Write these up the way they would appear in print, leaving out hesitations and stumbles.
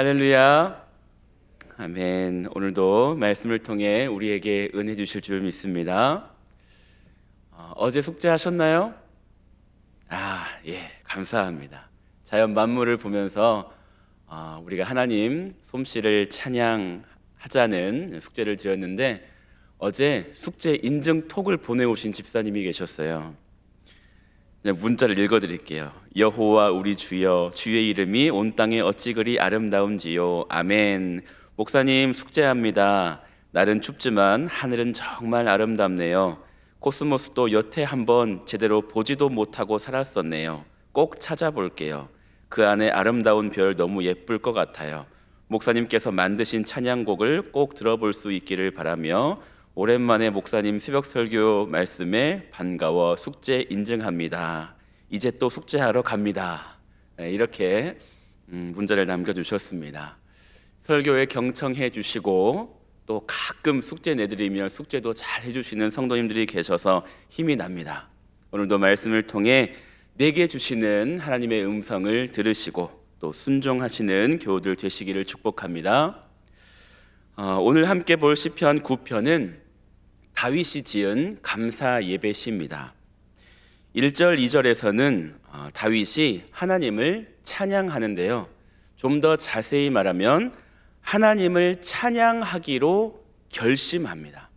할렐루야. 아멘. 오늘도 말씀을 통해 우리에게 은혜 주실 줄 믿습니다. 어제 숙제하셨나요? 예, 감사합니다. 자연 만물을 보면서 우리가 하나님 솜씨를 찬양하자는 숙제를 드렸는데, 어제 숙제 인증톡을 보내오신 집사님이 계셨어요. 문자를 읽어드릴게요. 여호와 우리 주여, 주의 이름이 온 땅에 어찌 그리 아름다운지요. 아멘. 목사님 숙제합니다. 날은 춥지만 하늘은 정말 아름답네요. 코스모스도 여태 한번 제대로 보지도 못하고 살았었네요. 꼭 찾아볼게요. 그 안에 아름다운 별 너무 예쁠 것 같아요. 목사님께서 만드신 찬양곡을 꼭 들어볼 수 있기를 바라며 오랜만에 목사님 새벽 설교 말씀에 반가워 숙제 인증합니다. 이제 또 숙제하러 갑니다. 이렇게 문자를 남겨주셨습니다. 설교에 경청해 주시고 또 가끔 숙제 내드리면 숙제도 잘 해주시는 성도님들이 계셔서 힘이 납니다. 오늘도 말씀을 통해 내게 주시는 하나님의 음성을 들으시고 또 순종하시는 교우들 되시기를 축복합니다. 오늘 함께 볼 시편 9편은 다윗이 지은 감사 예배시입니다. 1절, 2절에서는 다윗이 하나님을 찬양하는데요, 좀 더 자세히 말하면 하나님을 찬양하기로 결심합니다.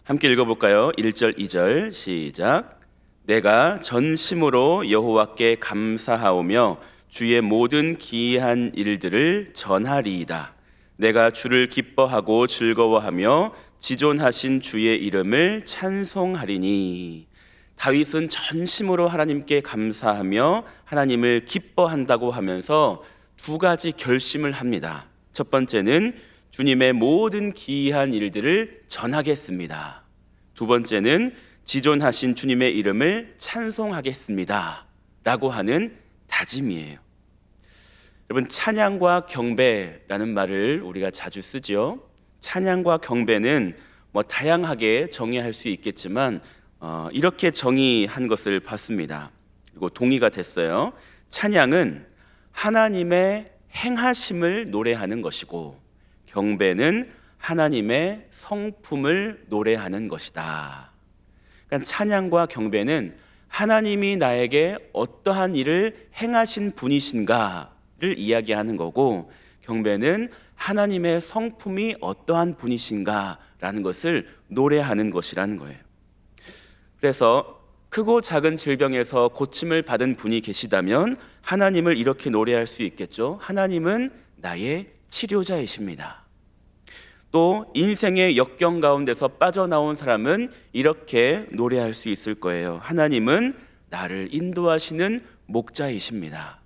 함께 읽어볼까요? 1절, 2절 시작. 내가 전심으로 여호와께 감사하오며 주의 모든 기이한 일들을 전하리이다. 내가 주를 기뻐하고 즐거워하며 지존하신 주의 이름을 찬송하리니. 다윗은 전심으로 하나님께 감사하며 하나님을 기뻐한다고 하면서 두 가지 결심을 합니다. 첫 번째는 주님의 모든 기이한 일들을 전하겠습니다. 두 번째는 지존하신 주님의 이름을 찬송하겠습니다 라고 하는 다짐이에요. 여러분, 찬양과 경배라는 말을 우리가 자주 쓰죠. 찬양과 경배는 다양하게 정의할 수 있겠지만 이렇게 정의한 것을 봤습니다. 그리고 동의가 됐어요. 찬양은 하나님의 행하심을 노래하는 것이고, 경배는 하나님의 성품을 노래하는 것이다. 그러니까 찬양과 경배는 하나님이 나에게 어떠한 일을 행하신 분이신가를 이야기하는 거고, 경배는 하나님의 성품이 어떠한 분이신가라는 것을 노래하는 것이라는 거예요. 그래서 크고 작은 질병에서 고침을 받은 분이 계시다면 하나님을 이렇게 노래할 수 있겠죠. 하나님은 나의 치료자이십니다. 또 인생의 역경 가운데서 빠져나온 사람은 이렇게 노래할 수 있을 거예요. 하나님은 나를 인도하시는 목자이십니다.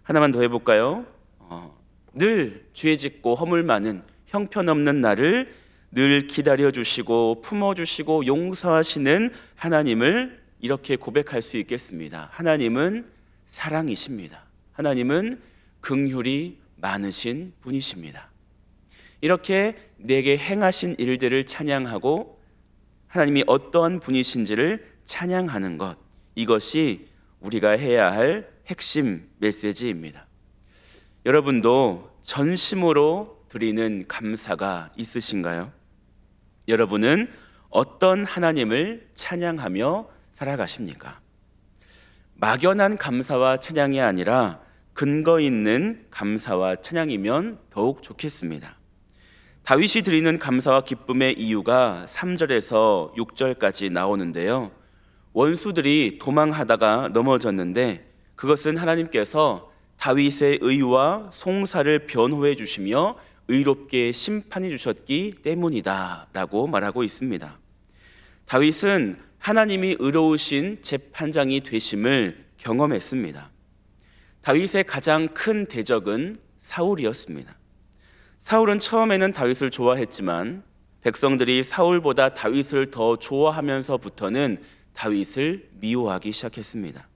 하나만 더 해볼까요? 늘 죄 짓고 허물 많은 형편없는 나를 늘 기다려주시고 품어주시고 용서하시는 하나님을 이렇게 고백할 수 있겠습니다. 하나님은 사랑이십니다. 하나님은 긍휼이 많으신 분이십니다. 이렇게 내게 행하신 일들을 찬양하고 하나님이 어떠한 분이신지를 찬양하는 것, 이것이 우리가 해야 할 핵심 메시지입니다. 여러분도 전심으로 드리는 감사가 있으신가요? 여러분은 어떤 하나님을 찬양하며 살아가십니까? 막연한 감사와 찬양이 아니라 근거 있는 감사와 찬양이면 더욱 좋겠습니다. 다윗이 드리는 감사와 기쁨의 이유가 3절에서 6절까지 나오는데요, 원수들이 도망하다가 넘어졌는데 그것은 하나님께서 다윗의 의와 송사를 변호해 주시며 의롭게 심판해 주셨기 때문이다 라고 말하고 있습니다. 다윗은 하나님이 의로우신 재판장이 되심을 경험했습니다. 다윗의 가장 큰 대적은 사울이었습니다. 사울은 처음에는 다윗을 좋아했지만 백성들이 사울보다 다윗을 더 좋아하면서부터는 다윗을 미워하기 시작했습니다.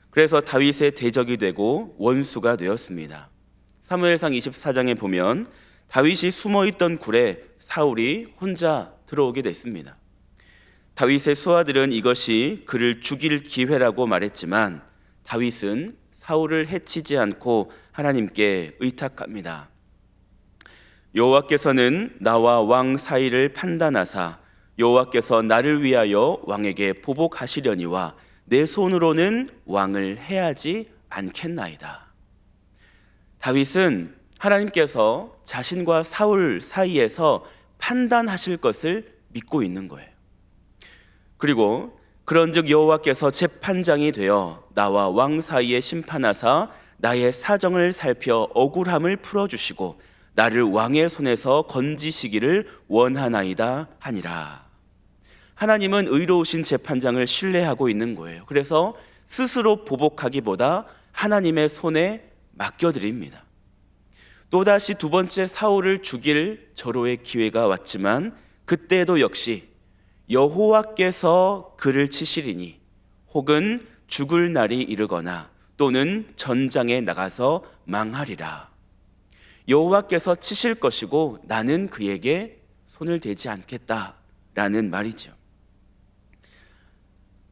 그래서 다윗의 대적이 되고 원수가 되었습니다. 사무엘상 24장에 보면 다윗이 숨어있던 굴에 사울이 혼자 들어오게 됐습니다. 다윗의 수하들은 이것이 그를 죽일 기회라고 말했지만 다윗은 사울을 해치지 않고 하나님께 의탁합니다. 여호와께서는 나와 왕 사이를 판단하사 여호와께서 나를 위하여 왕에게 보복하시려니와 내 손으로는 왕을 해하지 않겠나이다. 다윗은 하나님께서 자신과 사울 사이에서 판단하실 것을 믿고 있는 거예요. 그리고 그런즉 여호와께서 재판장이 되어 나와 왕 사이에 심판하사 나의 사정을 살펴 억울함을 풀어주시고 나를 왕의 손에서 건지시기를 원하나이다 하니라. 하나님은 의로우신 재판장을 신뢰하고 있는 거예요. 그래서 스스로 보복하기보다 하나님의 손에 맡겨드립니다. 또다시 두 번째 사울을 죽일 절호의 기회가 왔지만 그때도 역시 여호와께서 그를 치시리니 혹은 죽을 날이 이르거나 또는 전장에 나가서 망하리라. 여호와께서 치실 것이고 나는 그에게 손을 대지 않겠다라는 말이죠.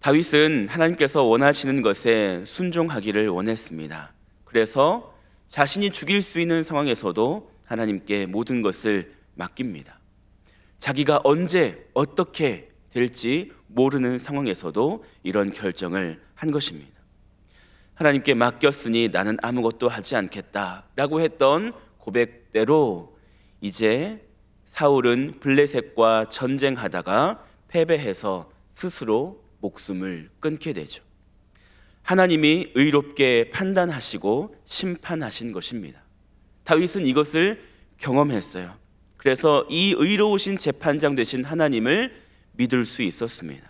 다윗은 하나님께서 원하시는 것에 순종하기를 원했습니다. 그래서 자신이 죽일 수 있는 상황에서도 하나님께 모든 것을 맡깁니다. 자기가 언제 어떻게 될지 모르는 상황에서도 이런 결정을 한 것입니다. 하나님께 맡겼으니 나는 아무것도 하지 않겠다라고 했던 고백대로 이제 사울은 블레셋과 전쟁하다가 패배해서 스스로 목숨을 끊게 되죠. 하나님이 의롭게 판단하시고 심판하신 것입니다. 다윗은 이것을 경험했어요. 그래서 이 의로우신 재판장 되신 하나님을 믿을 수 있었습니다.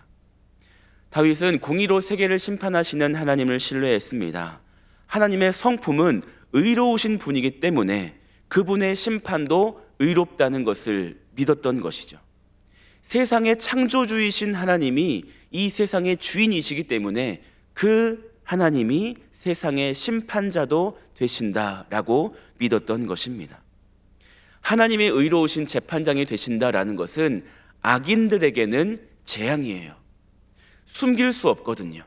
다윗은 공의로 세계를 심판하시는 하나님을 신뢰했습니다. 하나님의 성품은 의로우신 분이기 때문에 그분의 심판도 의롭다는 것을 믿었던 것이죠. 세상의 창조주이신 하나님이 이 세상의 주인이시기 때문에 그 하나님이 세상의 심판자도 되신다라고 믿었던 것입니다. 하나님의 의로우신 재판장이 되신다라는 것은 악인들에게는 재앙이에요. 숨길 수 없거든요.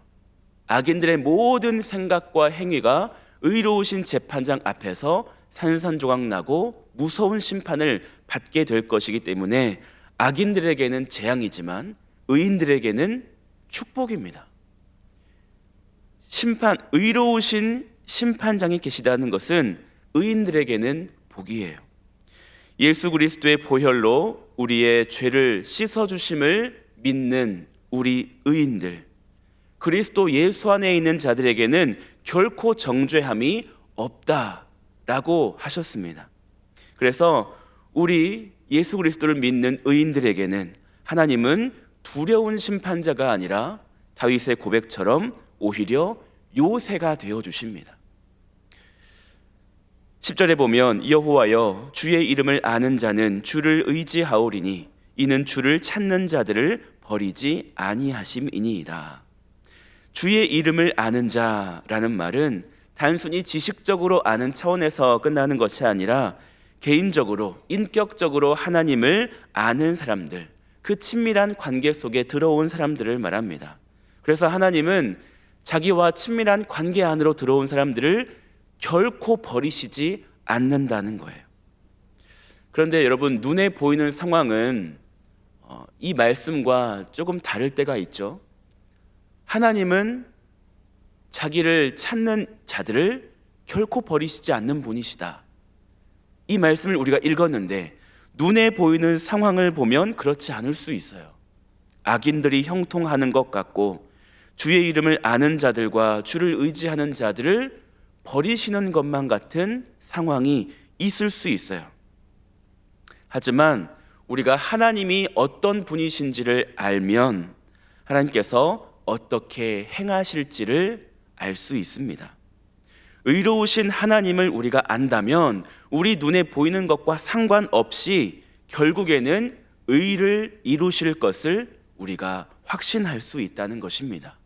악인들의 모든 생각과 행위가 의로우신 재판장 앞에서 산산조각 나고 무서운 심판을 받게 될 것이기 때문에 악인들에게는 재앙이지만 의인들에게는 축복입니다. 의로우신 심판장이 계시다는 것은 의인들에게는 복이에요. 예수 그리스도의 보혈로 우리의 죄를 씻어주심을 믿는 우리 의인들, 그리스도 예수 안에 있는 자들에게는 결코 정죄함이 없다라고 하셨습니다. 그래서 우리 예수 그리스도를 믿는 의인들에게는 하나님은 두려운 심판자가 아니라 다윗의 고백처럼 오히려 요새가 되어주십니다. 10절에 보면 여호와여 주의 이름을 아는 자는 주를 의지하오리니 이는 주를 찾는 자들을 버리지 아니하심이니이다. 주의 이름을 아는 자라는 말은 단순히 지식적으로 아는 차원에서 끝나는 것이 아니라 개인적으로 인격적으로 하나님을 아는 사람들, 그 친밀한 관계 속에 들어온 사람들을 말합니다. 그래서 하나님은 자기와 친밀한 관계 안으로 들어온 사람들을 결코 버리시지 않는다는 거예요. 그런데 여러분, 눈에 보이는 상황은 이 말씀과 조금 다를 때가 있죠. 하나님은 자기를 찾는 자들을 결코 버리시지 않는 분이시다. 이 말씀을 우리가 읽었는데 눈에 보이는 상황을 보면 그렇지 않을 수 있어요. 악인들이 형통하는 것 같고 주의 이름을 아는 자들과 주를 의지하는 자들을 버리시는 것만 같은 상황이 있을 수 있어요. 하지만 우리가 하나님이 어떤 분이신지를 알면 하나님께서 어떻게 행하실지를 알 수 있습니다. 의로우신 하나님을 우리가 안다면 우리 눈에 보이는 것과 상관없이 결국에는 의를 이루실 것을 우리가 확신할 수 있다는 것입니다.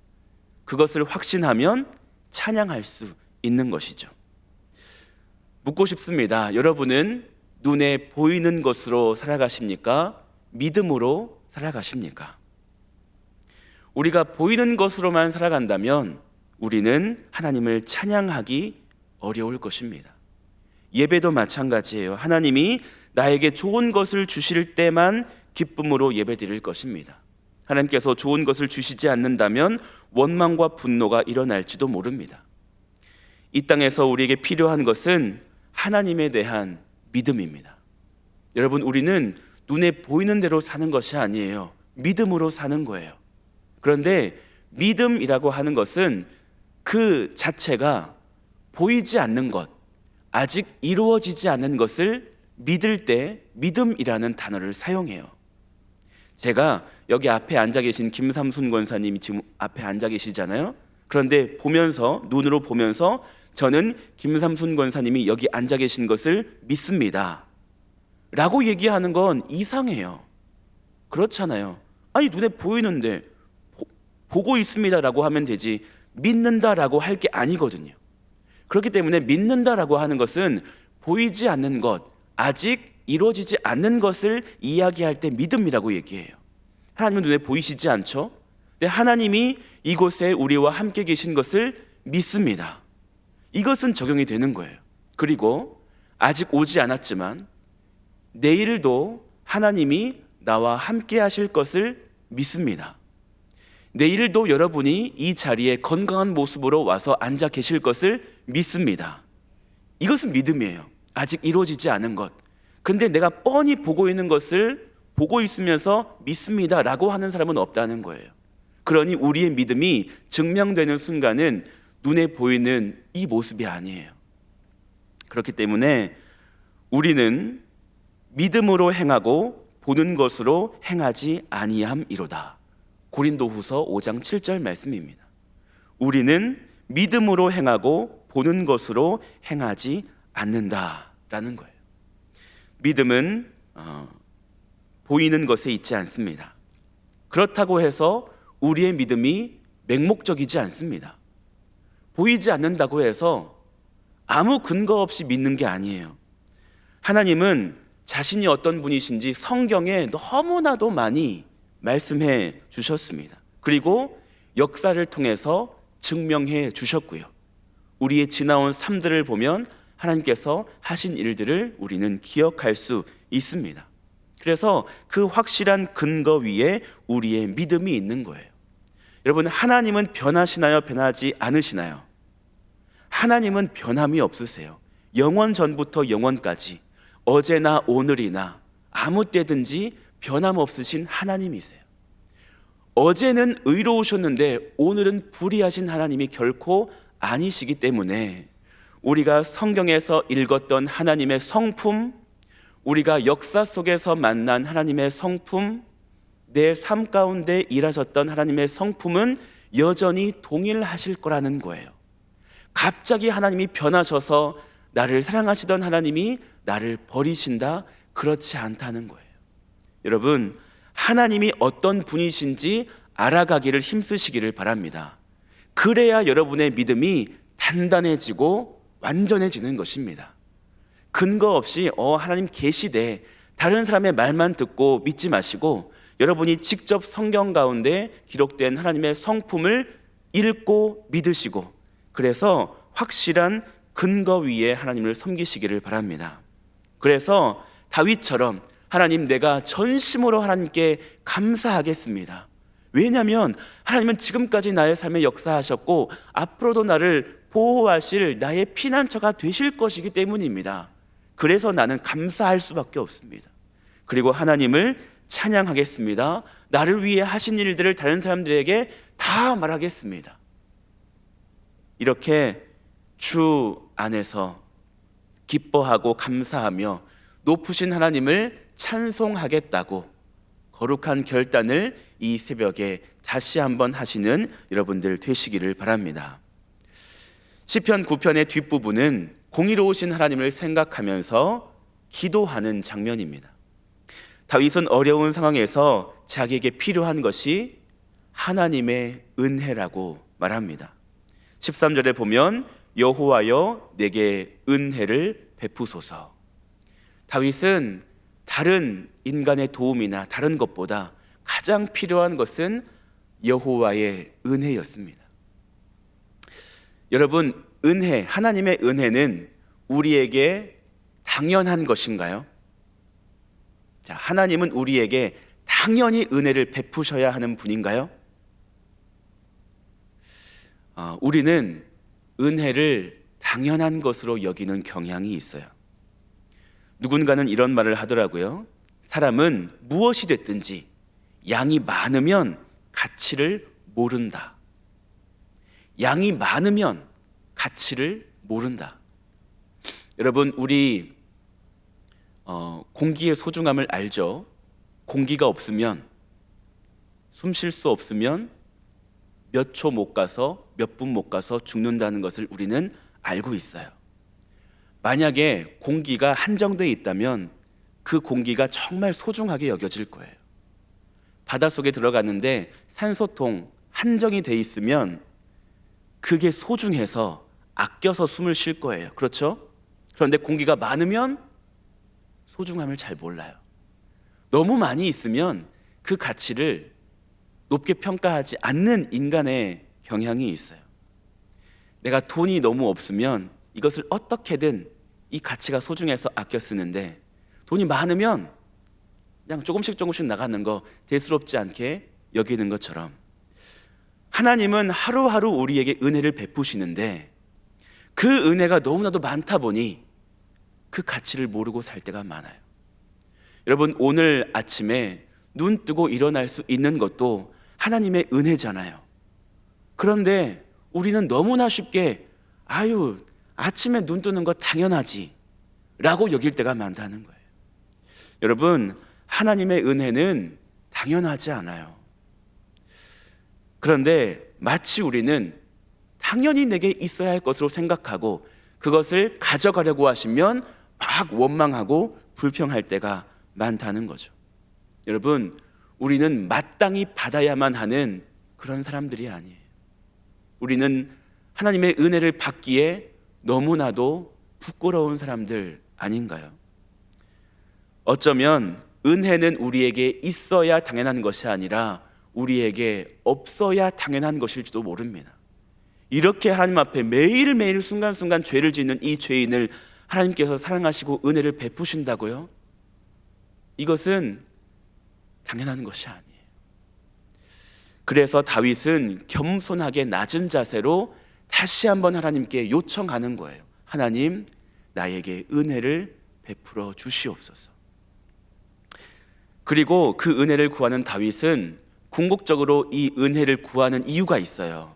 그것을 확신하면 찬양할 수 있는 것이죠. 묻고 싶습니다. 여러분은 눈에 보이는 것으로 살아가십니까? 믿음으로 살아가십니까? 우리가 보이는 것으로만 살아간다면 우리는 하나님을 찬양하기 어려울 것입니다. 예배도 마찬가지예요. 하나님이 나에게 좋은 것을 주실 때만 기쁨으로 예배드릴 것입니다. 하나님께서 좋은 것을 주시지 않는다면 원망과 분노가 일어날지도 모릅니다. 이 땅에서 우리에게 필요한 것은 하나님에 대한 믿음입니다. 여러분, 우리는 눈에 보이는 대로 사는 것이 아니에요. 믿음으로 사는 거예요. 그런데 믿음이라고 하는 것은 그 자체가 보이지 않는 것, 아직 이루어지지 않는 것을 믿을 때 믿음이라는 단어를 사용해요. 제가 여기 앞에 앉아 계신 김삼순 권사님이 지금 앞에 앉아 계시잖아요. 그런데 눈으로 보면서 저는 김삼순 권사님이 여기 앉아 계신 것을 믿습니다 라고 얘기하는 건 이상해요. 그렇잖아요. 아니, 눈에 보이는데 보고 있습니다 라고 하면 되지, 믿는다라고 할 게 아니거든요. 그렇기 때문에 믿는다라고 하는 것은 보이지 않는 것, 아직 이루어지지 않는 것을 이야기할 때 믿음이라고 얘기해요. 하나님은 눈에 보이시지 않죠? 근데 하나님이 이곳에 우리와 함께 계신 것을 믿습니다. 이것은 적용이 되는 거예요. 그리고 아직 오지 않았지만 내일도 하나님이 나와 함께 하실 것을 믿습니다. 내일도 여러분이 이 자리에 건강한 모습으로 와서 앉아 계실 것을 믿습니다. 이것은 믿음이에요. 아직 이루어지지 않은 것. 그런데 내가 뻔히 보고 있는 것을 보고 있으면서 믿습니다 라고 하는 사람은 없다는 거예요. 그러니 우리의 믿음이 증명되는 순간은 눈에 보이는 이 모습이 아니에요. 그렇기 때문에 우리는 믿음으로 행하고 보는 것으로 행하지 아니함이로다. 고린도후서 5장 7절 말씀입니다. 우리는 믿음으로 행하고 보는 것으로 행하지 않는다라는 거예요. 믿음은 보이는 것에 있지 않습니다. 그렇다고 해서 우리의 믿음이 맹목적이지 않습니다. 보이지 않는다고 해서 아무 근거 없이 믿는 게 아니에요. 하나님은 자신이 어떤 분이신지 성경에 너무나도 많이 말씀해 주셨습니다. 그리고 역사를 통해서 증명해 주셨고요. 우리의 지나온 삶들을 보면 하나님께서 하신 일들을 우리는 기억할 수 있습니다. 그래서 그 확실한 근거 위에 우리의 믿음이 있는 거예요. 여러분, 하나님은 변하시나요? 변하지 않으시나요? 하나님은 변함이 없으세요. 영원 전부터 영원까지 어제나 오늘이나 아무 때든지 변함없으신 하나님이세요. 어제는 의로우셨는데 오늘은 불의하신 하나님이 결코 아니시기 때문에 우리가 성경에서 읽었던 하나님의 성품, 우리가 역사 속에서 만난 하나님의 성품, 내 삶 가운데 일하셨던 하나님의 성품은 여전히 동일하실 거라는 거예요. 갑자기 하나님이 변하셔서 나를 사랑하시던 하나님이 나를 버리신다? 그렇지 않다는 거예요. 여러분, 하나님이 어떤 분이신지 알아가기를 힘쓰시기를 바랍니다. 그래야 여러분의 믿음이 단단해지고 완전해지는 것입니다. 근거 없이 하나님 계시대, 다른 사람의 말만 듣고 믿지 마시고 여러분이 직접 성경 가운데 기록된 하나님의 성품을 읽고 믿으시고, 그래서 확실한 근거 위에 하나님을 섬기시기를 바랍니다. 그래서 다윗처럼 하나님, 내가 전심으로 하나님께 감사하겠습니다. 왜냐하면 하나님은 지금까지 나의 삶에 역사하셨고 앞으로도 나를 보호하실 나의 피난처가 되실 것이기 때문입니다. 그래서 나는 감사할 수밖에 없습니다. 그리고 하나님을 찬양하겠습니다. 나를 위해 하신 일들을 다른 사람들에게 다 말하겠습니다. 이렇게 주 안에서 기뻐하고 감사하며 높으신 하나님을 찬송하겠다고 거룩한 결단을 이 새벽에 다시 한번 하시는 여러분들 되시기를 바랍니다. 시편 9편의 뒷부분은 공의로우신 하나님을 생각하면서 기도하는 장면입니다. 다윗은 어려운 상황에서 자기에게 필요한 것이 하나님의 은혜라고 말합니다. 13절에 보면 여호와여 내게 은혜를 베푸소서. 다윗은 다른 인간의 도움이나 다른 것보다 가장 필요한 것은 여호와의 은혜였습니다. 여러분, 은혜, 하나님의 은혜는 우리에게 당연한 것인가요? 자, 하나님은 우리에게 당연히 은혜를 베푸셔야 하는 분인가요? 우리는 은혜를 당연한 것으로 여기는 경향이 있어요. 누군가는 이런 말을 하더라고요. 사람은 무엇이 됐든지 양이 많으면 가치를 모른다. 양이 많으면 가치를 모른다. 여러분, 우리 공기의 소중함을 알죠? 공기가 없으면, 숨 쉴 수 없으면 몇 초 못 가서, 몇 분 못 가서 죽는다는 것을 우리는 알고 있어요. 만약에 공기가 한정되어 있다면 그 공기가 정말 소중하게 여겨질 거예요. 바닷속에 들어갔는데 산소통 한정이 돼 있으면 그게 소중해서 아껴서 숨을 쉴 거예요. 그렇죠? 그런데 공기가 많으면 소중함을 잘 몰라요. 너무 많이 있으면 그 가치를 높게 평가하지 않는 인간의 경향이 있어요. 내가 돈이 너무 없으면 이것을 어떻게든 이 가치가 소중해서 아껴 쓰는데, 돈이 많으면 그냥 조금씩 나가는 거 대수롭지 않게 여기는 것처럼, 하나님은 하루하루 우리에게 은혜를 베푸시는데 그 은혜가 너무나도 많다 보니 그 가치를 모르고 살 때가 많아요. 여러분, 오늘 아침에 눈 뜨고 일어날 수 있는 것도 하나님의 은혜잖아요. 그런데 우리는 너무나 쉽게 아침에 눈 뜨는 거 당연하지 라고 여길 때가 많다는 거예요. 여러분, 하나님의 은혜는 당연하지 않아요. 그런데 마치 우리는 당연히 내게 있어야 할 것으로 생각하고 그것을 가져가려고 하시면 막 원망하고 불평할 때가 많다는 거죠. 여러분, 우리는 마땅히 받아야만 하는 그런 사람들이 아니에요. 우리는 하나님의 은혜를 받기에 너무나도 부끄러운 사람들 아닌가요? 어쩌면 은혜는 우리에게 있어야 당연한 것이 아니라 우리에게 없어야 당연한 것일지도 모릅니다. 이렇게 하나님 앞에 매일매일 순간순간 죄를 짓는 이 죄인을 하나님께서 사랑하시고 은혜를 베푸신다고요? 이것은 당연한 것이 아니에요. 그래서 다윗은 겸손하게 낮은 자세로 다시 한번 하나님께 요청하는 거예요. 하나님, 나에게 은혜를 베풀어 주시옵소서. 그리고 그 은혜를 구하는 다윗은 궁극적으로 이 은혜를 구하는 이유가 있어요.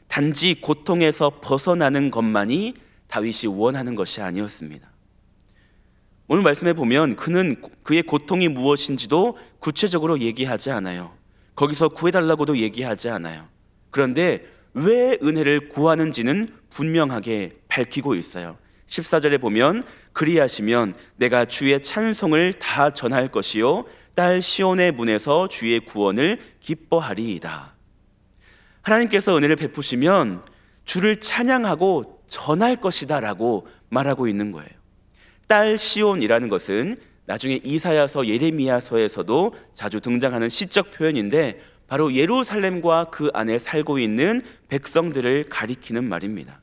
단지 고통에서 벗어나는 것만이 다윗이 원하는 것이 아니었습니다. 오늘 말씀에 보면 그의 고통이 무엇인지도 구체적으로 얘기하지 않아요. 거기서 구해달라고도 얘기하지 않아요. 그런데 왜 은혜를 구하는지는 분명하게 밝히고 있어요. 14절에 보면 그리하시면 내가 주의 찬송을 다 전할 것이요 딸 시온의 문에서 주의 구원을 기뻐하리이다. 하나님께서 은혜를 베푸시면 주를 찬양하고 전할 것이다 라고 말하고 있는 거예요. 딸 시온이라는 것은 나중에 이사야서, 예레미야서에서도 자주 등장하는 시적 표현인데 바로 예루살렘과 그 안에 살고 있는 백성들을 가리키는 말입니다.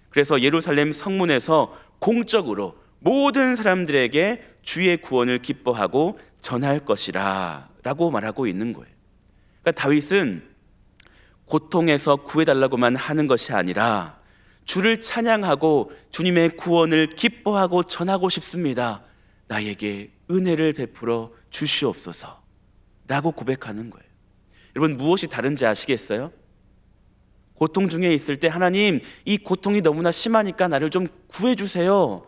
그래서 예루살렘 성문에서 공적으로 모든 사람들에게 주의 구원을 기뻐하고 전할 것이라 라고 말하고 있는 거예요. 그러니까 다윗은 고통에서 구해달라고만 하는 것이 아니라 주를 찬양하고 주님의 구원을 기뻐하고 전하고 싶습니다. 나에게 은혜를 베풀어 주시옵소서 라고 고백하는 거예요. 여러분, 무엇이 다른지 아시겠어요? 고통 중에 있을 때 하나님, 이 고통이 너무나 심하니까 나를 좀 구해주세요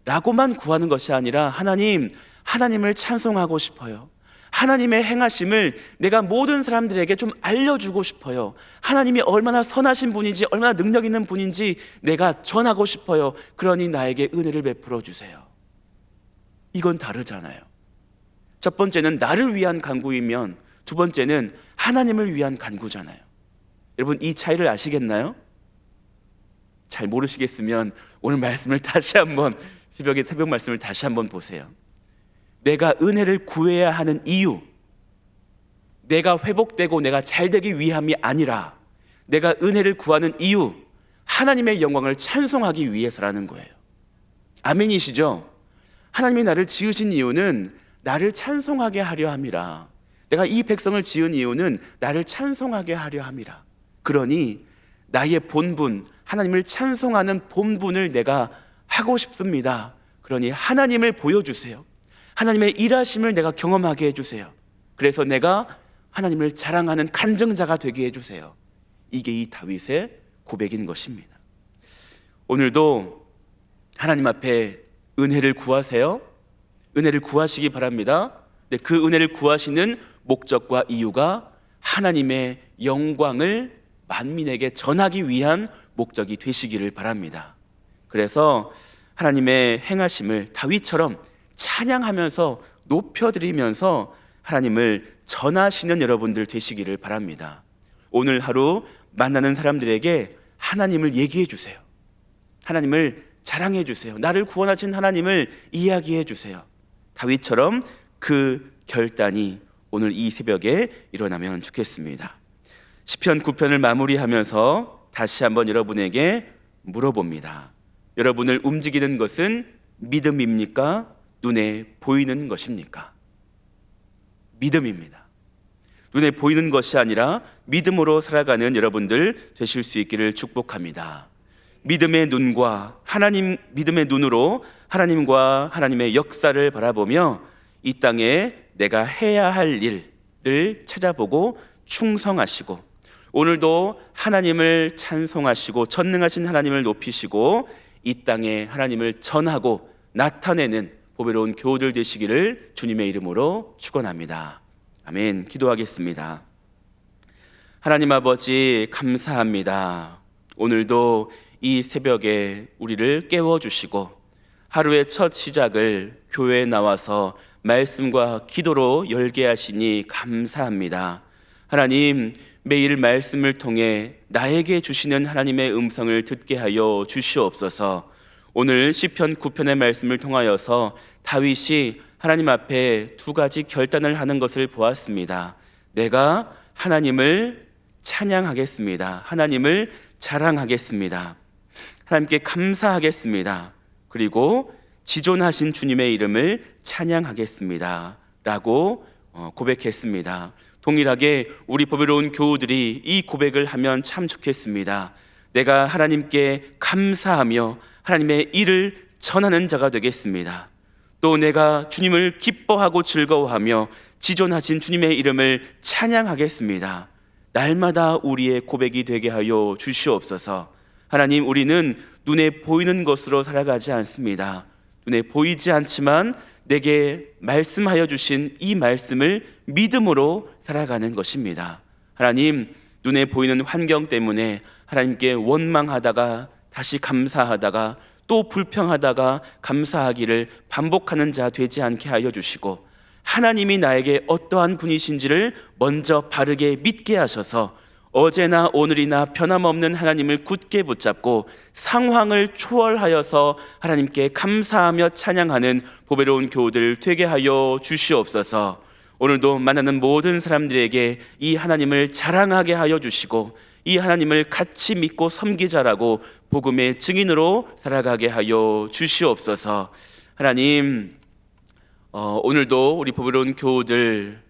라고만 구하는 것이 아니라 하나님을 찬송하고 싶어요. 하나님의 행하심을 내가 모든 사람들에게 좀 알려주고 싶어요. 하나님이 얼마나 선하신 분인지, 얼마나 능력 있는 분인지 내가 전하고 싶어요. 그러니 나에게 은혜를 베풀어 주세요. 이건 다르잖아요. 첫 번째는 나를 위한 간구이면 두 번째는 하나님을 위한 간구잖아요. 여러분, 이 차이를 아시겠나요? 잘 모르시겠으면 오늘 말씀을 다시 한번 새벽 말씀을 다시 한번 보세요. 내가 은혜를 구해야 하는 이유, 내가 회복되고 내가 잘되기 위함이 아니라 내가 은혜를 구하는 이유, 하나님의 영광을 찬송하기 위해서라는 거예요. 아멘이시죠? 하나님이 나를 지으신 이유는 나를 찬송하게 하려 함이라. 내가 이 백성을 지은 이유는 나를 찬송하게 하려 함이라. 그러니 나의 본분, 하나님을 찬송하는 본분을 내가 하고 싶습니다. 그러니 하나님을 보여주세요. 하나님의 일하심을 내가 경험하게 해주세요. 그래서 내가 하나님을 자랑하는 간증자가 되게 해주세요. 이게 이 다윗의 고백인 것입니다. 오늘도 하나님 앞에 은혜를 구하세요. 은혜를 구하시기 바랍니다. 근데 그 은혜를 구하시는 목적과 이유가 하나님의 영광을 만민에게 전하기 위한 목적이 되시기를 바랍니다. 그래서 하나님의 행하심을 다윗처럼 찬양하면서 높여드리면서 하나님을 전하시는 여러분들 되시기를 바랍니다. 오늘 하루 만나는 사람들에게 하나님을 얘기해 주세요. 하나님을 자랑해 주세요. 나를 구원하신 하나님을 이야기해 주세요. 다윗처럼 그 결단이 오늘 이 새벽에 일어나면 좋겠습니다. 시편 9편을 마무리하면서 다시 한번 여러분에게 물어봅니다. 여러분을 움직이는 것은 믿음입니까? 눈에 보이는 것입니까? 믿음입니다. 눈에 보이는 것이 아니라 믿음으로 살아가는 여러분들 되실 수 있기를 축복합니다. 믿음의 눈과 믿음의 눈으로 하나님과 하나님의 역사를 바라보며 이 땅에 내가 해야 할 일을 찾아보고 충성하시고, 오늘도 하나님을 찬송하시고 전능하신 하나님을 높이시고 이 땅에 하나님을 전하고 나타내는 보배로운 교우들 되시기를 주님의 이름으로 축원합니다. 아멘. 기도하겠습니다. 하나님 아버지, 감사합니다. 오늘도 이 새벽에 우리를 깨워주시고 하루의 첫 시작을 교회에 나와서 말씀과 기도로 열게 하시니 감사합니다. 하나님, 매일 말씀을 통해 나에게 주시는 하나님의 음성을 듣게 하여 주시옵소서. 오늘 시편 9편의 말씀을 통하여서 다윗이 하나님 앞에 두 가지 결단을 하는 것을 보았습니다. 내가 하나님을 찬양하겠습니다. 하나님을 자랑하겠습니다. 하나님께 감사하겠습니다. 그리고 지존하신 주님의 이름을 찬양하겠습니다 라고 고백했습니다. 동일하게 우리 보배로운 교우들이 이 고백을 하면 참 좋겠습니다. 내가 하나님께 감사하며 하나님의 일을 전하는 자가 되겠습니다. 또 내가 주님을 기뻐하고 즐거워하며 지존하신 주님의 이름을 찬양하겠습니다. 날마다 우리의 고백이 되게 하여 주시옵소서. 하나님, 우리는 눈에 보이는 것으로 살아가지 않습니다. 눈에 보이지 않지만 내게 말씀하여 주신 이 말씀을 믿음으로 살아가는 것입니다. 하나님, 눈에 보이는 환경 때문에 하나님께 원망하다가 다시 감사하다가 또 불평하다가 감사하기를 반복하는 자 되지 않게 하여 주시고, 하나님이 나에게 어떠한 분이신지를 먼저 바르게 믿게 하셔서 어제나 오늘이나 변함없는 하나님을 굳게 붙잡고 상황을 초월하여서 하나님께 감사하며 찬양하는 보배로운 교우들 되게 하여 주시옵소서. 오늘도 만나는 모든 사람들에게 이 하나님을 자랑하게 하여 주시고 이 하나님을 같이 믿고 섬기자라고 복음의 증인으로 살아가게 하여 주시옵소서. 하나님, 오늘도 우리 보배로운 교우들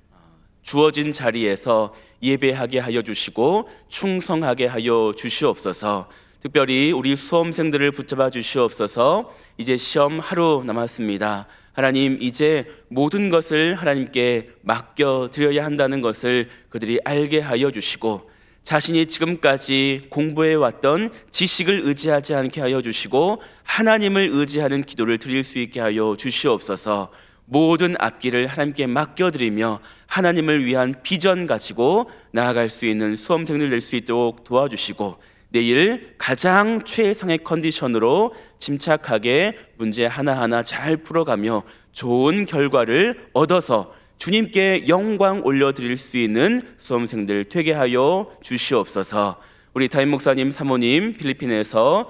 주어진 자리에서 예배하게 하여 주시고 충성하게 하여 주시옵소서. 특별히 우리 수험생들을 붙잡아 주시옵소서. 이제 시험 하루 남았습니다. 하나님, 이제 모든 것을 하나님께 맡겨드려야 한다는 것을 그들이 알게 하여 주시고 자신이 지금까지 공부해 왔던 지식을 의지하지 않게 하여 주시고 하나님을 의지하는 기도를 드릴 수 있게 하여 주시옵소서. 모든 앞길을 하나님께 맡겨드리며 하나님을 위한 비전 가지고 나아갈 수 있는 수험생들 될 수 있도록 도와주시고 내일 가장 최상의 컨디션으로 침착하게 문제 하나하나 잘 풀어가며 좋은 결과를 얻어서 주님께 영광 올려드릴 수 있는 수험생들 되게 하여 주시옵소서. 우리 다임 목사님 사모님 필리핀에서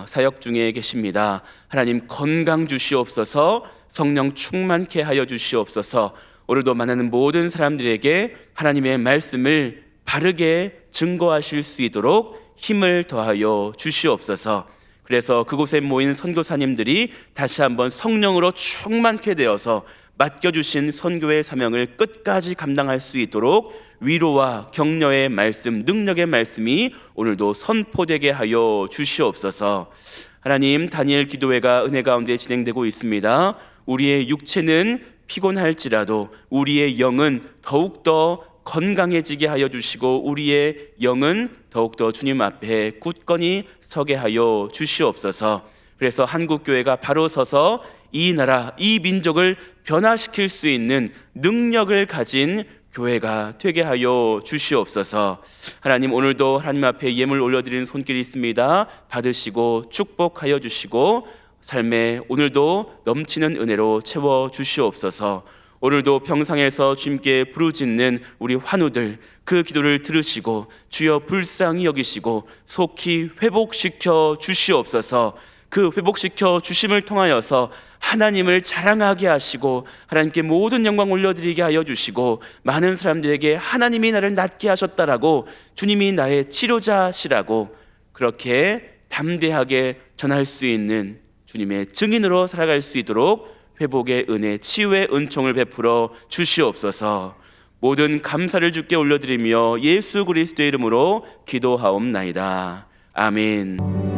사역 중에 계십니다. 하나님, 건강 주시옵소서. 성령 충만케 하여 주시옵소서. 오늘도 만나는 모든 사람들에게 하나님의 말씀을 바르게 증거하실 수 있도록 힘을 더하여 주시옵소서. 그래서 그곳에 모인 선교사님들이 다시 한번 성령으로 충만케 되어서 맡겨주신 선교의 사명을 끝까지 감당할 수 있도록 위로와 격려의 말씀, 능력의 말씀이 오늘도 선포되게 하여 주시옵소서. 하나님, 다니엘 기도회가 은혜 가운데 진행되고 있습니다. 우리의 육체는 피곤할지라도 우리의 영은 더욱더 건강해지게 하여 주시고 우리의 영은 더욱더 주님 앞에 굳건히 서게 하여 주시옵소서. 그래서 한국교회가 바로 서서 이 나라, 이 민족을 변화시킬 수 있는 능력을 가진 교회가 되게 하여 주시옵소서. 하나님, 오늘도 하나님 앞에 예물 올려드리는 손길이 있습니다. 받으시고 축복하여 주시고 삶에 오늘도 넘치는 은혜로 채워 주시옵소서. 오늘도 평상에서 주님께 부르짖는 우리 환우들, 그 기도를 들으시고 주여 불쌍히 여기시고 속히 회복시켜 주시옵소서. 그 회복시켜 주심을 통하여서 하나님을 자랑하게 하시고 하나님께 모든 영광 올려드리게 하여 주시고 많은 사람들에게 하나님이 나를 낫게 하셨다라고, 주님이 나의 치료자시라고 그렇게 담대하게 전할 수 있는 주님의 증인으로 살아갈 수 있도록 회복의 은혜, 치유의 은총을 베풀어 주시옵소서. 모든 감사를 주께 올려드리며 예수 그리스도의 이름으로 기도하옵나이다. 아멘.